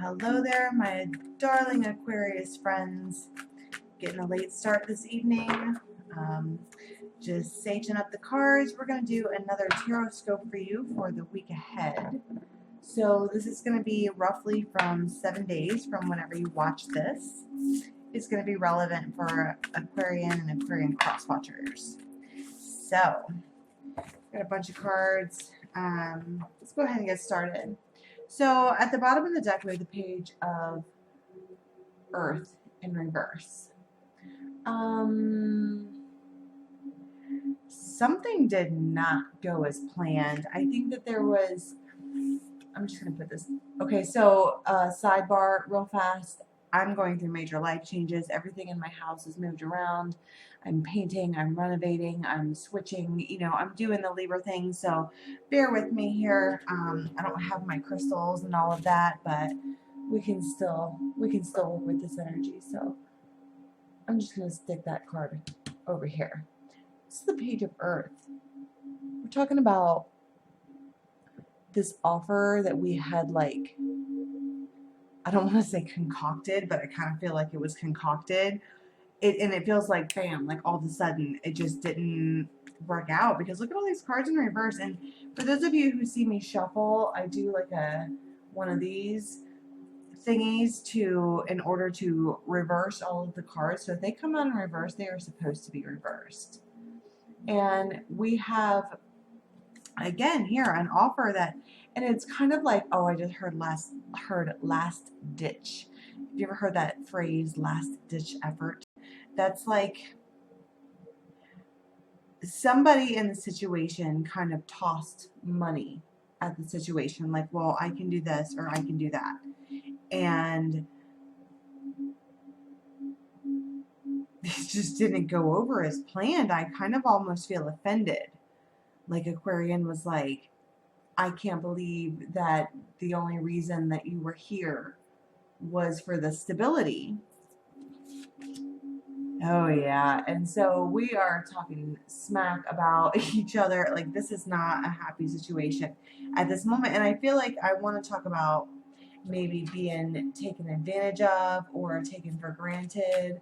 Hello there, my darling Aquarius friends. Getting a late start this evening. Just saging up the cards. We're going to do another tarot scope for you for the week ahead. So this is going to be roughly from 7 days from whenever you watch this. It's going to be relevant for Aquarian and Aquarian cross watchers. So, got a bunch of cards. Let's go ahead and get started. So at the bottom of the deck, we have the page of Earth in reverse. Something did not go as planned. I think that there was, I'm just going to put this, okay, so sidebar real fast. I'm going through major life changes. Everything in my house is moved around. I'm painting, I'm renovating, I'm switching, you know, I'm doing the Libra thing, so bear with me here. I don't have my crystals and all of that, but we can still work with this energy. So I'm just going to stick that card over here. This is the page of Earth. We're talking about this offer that we had, like, I don't want to say concocted, but I kind of feel like it was concocted. And it feels like, bam, like all of a sudden it just didn't work out, because look at all these cards in reverse. And for those of you who see me shuffle, I do like one of these thingies in order to reverse all of the cards. So if they come out in reverse, they are supposed to be reversed. And we have, again, here an offer that, and it's kind of like, oh, I just heard last ditch. Have you ever heard that phrase, last ditch effort? That's like somebody in the situation kind of tossed money at the situation, like, well, I can do this or I can do that. And it just didn't go over as planned. I kind of almost feel offended. Like Aquarian was like, I can't believe that the only reason that you were here was for the stability. Oh yeah, and so we are talking smack about each other. Like, this is not a happy situation at this moment. And I feel like I want to talk about maybe being taken advantage of or taken for granted,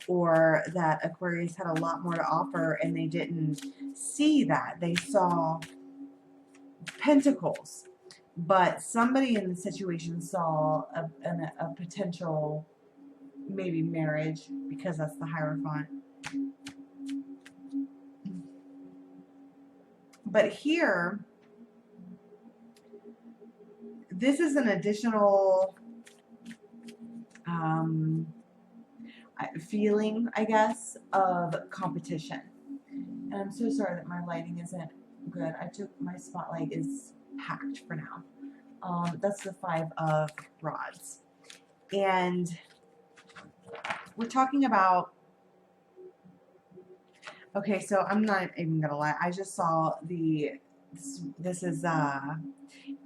or that Aquarius had a lot more to offer and they didn't see that. They saw pentacles, but somebody in the situation saw a potential, maybe marriage, because that's the Hierophant. But here, this is an additional feeling, I guess, of competition. And I'm so sorry that my lighting isn't good. My spotlight is packed for now. That's the 5 of Rods. And we're talking about, okay, so I'm not even gonna lie, I just saw this is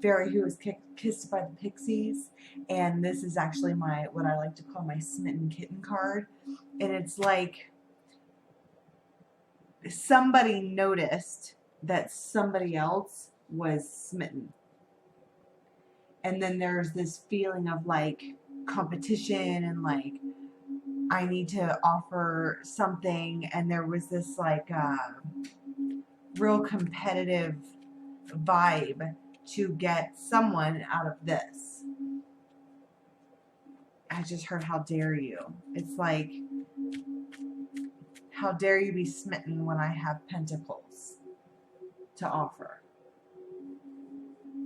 Fairy who was kissed by the pixies, and this is actually what I like to call my smitten kitten card. And it's like somebody noticed that somebody else was smitten, and then there's this feeling of like competition and like, I need to offer something, and there was this like real competitive vibe to get someone out of this. I just heard, how dare you? It's like, how dare you be smitten when I have pentacles to offer?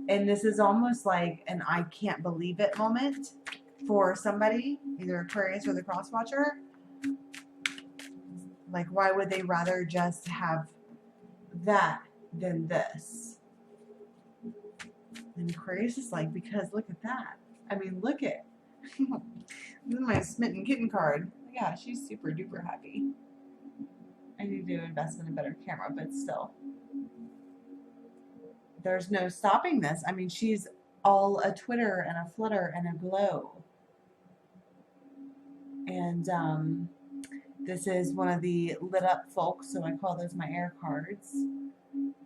And this is almost like an I can't believe it moment for somebody, either Aquarius or the cross watcher. Like, why would they rather just have that than this? And Aquarius is like, because look at that. I mean, look at this is my smitten kitten card. Yeah, she's super duper happy. I need to invest in a better camera, but still, there's no stopping this. I mean, she's all a twitter and a flutter and a glow. And this is one of the lit up folks, so I call those my air cards.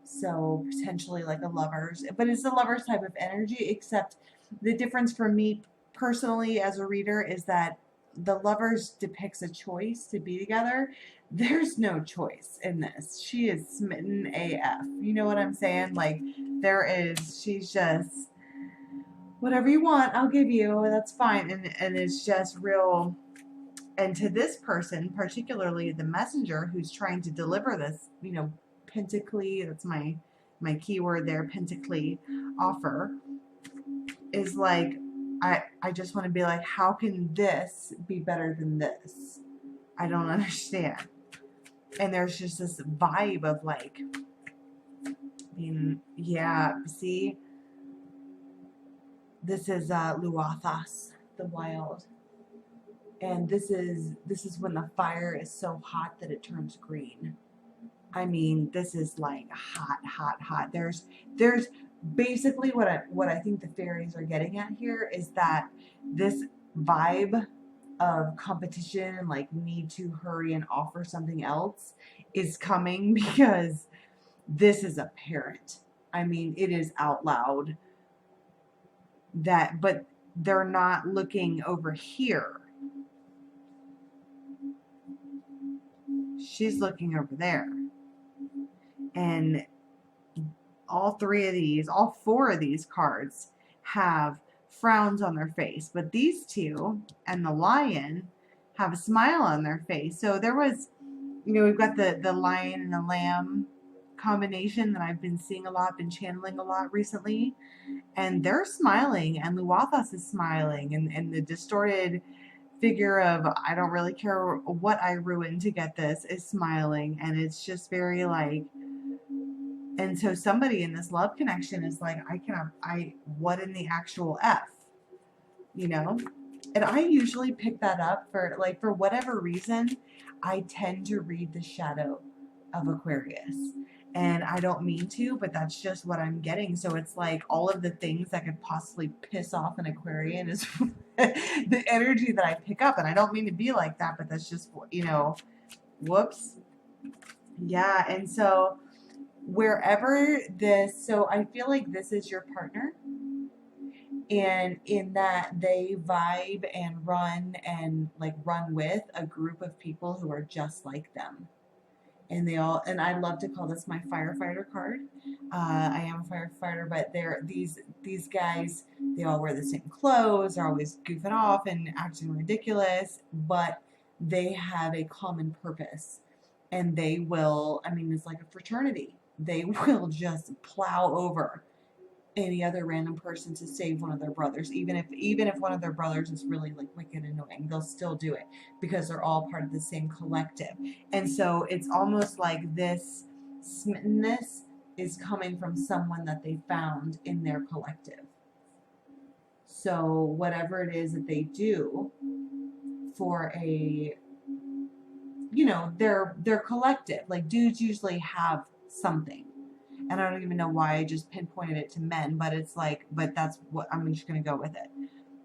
So potentially like a lover's, but it's a lover's type of energy, except the difference for me personally as a reader is that the Lovers depicts a choice to be together. There's no choice in this. She is smitten AF. You know what I'm saying? Like, she's just, whatever you want, I'll give you. That's fine. And it's just real. And to this person, particularly the messenger who's trying to deliver this, pentacly, that's my keyword there, pentacly offer, is like, I just want to be like, how can this be better than this? I don't understand. And there's just this vibe of like, yeah, see, this is Luathas, the wild. And this is when the fire is so hot that it turns green. I mean, this is like hot, hot, hot. There's basically what I think the fairies are getting at here is that this vibe of competition, like need to hurry and offer something else, is coming because this is apparent. I mean, it is out loud that, but they're not looking over here. She's looking over there. And all four of these cards have frowns on their face. But these two and the lion have a smile on their face. So there was, we've got the lion and the lamb combination that I've been seeing a lot, been channeling a lot recently. And they're smiling, and Luathas is smiling, and the distorted figure of I don't really care what I ruin to get this is smiling. And it's just very like, and so somebody in this love connection is like, what in the actual F, and I usually pick that up for whatever reason. I tend to read the shadow of Aquarius, and I don't mean to, but that's just what I'm getting. So it's like all of the things that could possibly piss off an Aquarian is the energy that I pick up. And I don't mean to be like that, but that's just, whoops. Yeah. And so so I feel like this is your partner. And in that they vibe and run with a group of people who are just like them. And I love to call this my firefighter card. I am a firefighter, but these guys, they all wear the same clothes, they're always goofing off and acting ridiculous, but they have a common purpose. And they will, it's like a fraternity. They will just plow over any other random person to save one of their brothers. Even if one of their brothers is really like wicked annoying, they'll still do it because they're all part of the same collective. And so it's almost like this smittenness is coming from someone that they found in their collective. So whatever it is that they do for their collective, like dudes usually have something. And I don't even know why I just pinpointed it to men, but it's like, but that's what I'm just going to go with it.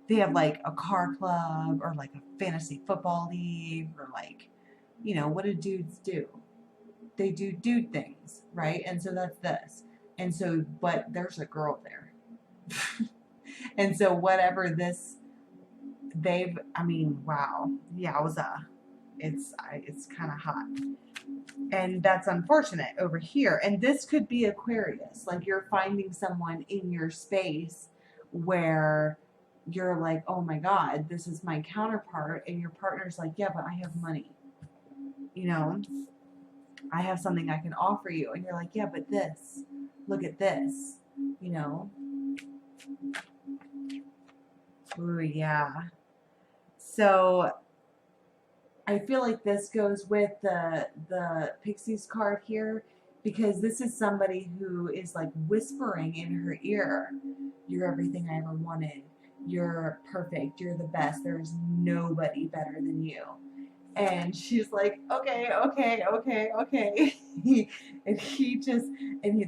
They have like a car club or like a fantasy football league or like, what do dudes do? They do dude things, right? And so that's this. And so, but there's a girl there. And so whatever this, wow. Yowza. It's kind of hot. And that's unfortunate over here. And this could be Aquarius. Like you're finding someone in your space where you're like, oh my God, this is my counterpart. And your partner's like, yeah, but I have money. I have something I can offer you. And you're like, yeah, but look at this, Ooh, yeah. So I feel like this goes with the Pixies card here, because this is somebody who is like whispering in her ear, you're everything I ever wanted. You're perfect. You're the best. There's nobody better than you. And she's like, okay.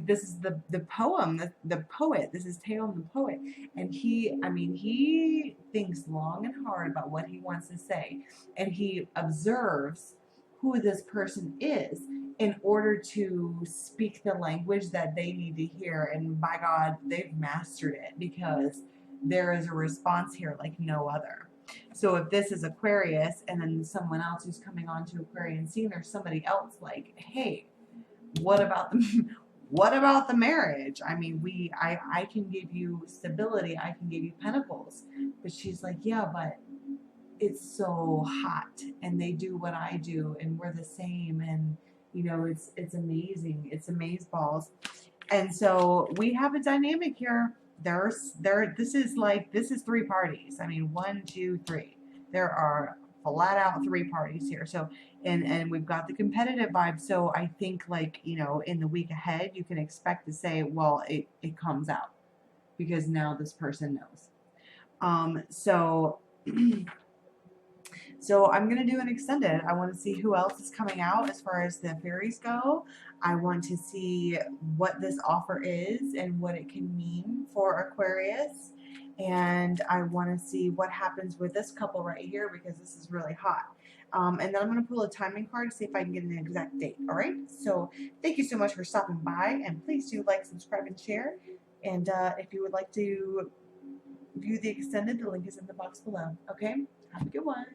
This is the poem, the poet. This is Taeyeon the poet. And he thinks long and hard about what he wants to say. And he observes who this person is in order to speak the language that they need to hear. And by God, they've mastered it because there is a response here like no other. So if this is Aquarius and then someone else who's coming on to Aquarian scene, there's somebody else like, hey, what about the what about the marriage? I mean, I can give you stability, I can give you pentacles. But she's like, yeah, but it's so hot and they do what I do and we're the same, and you know, it's amazing. It's amazeballs. And so we have a dynamic here. This is three parties. I mean, one, two, three. There are flat out three parties here. So and we've got the competitive vibe. So I think, like, you know, in the week ahead you can expect to say, well, it comes out because now this person knows. So so I'm going to do an extended. I want to see who else is coming out as far as the fairies go. I want to see what this offer is and what it can mean for Aquarius. And I want to see what happens with this couple right here because this is really hot. And then I'm going to pull a timing card to see if I can get an exact date. All right. So thank you so much for stopping by. And please do like, subscribe, and share. And if you would like to view the extended, the link is in the box below. Okay. Have a good one.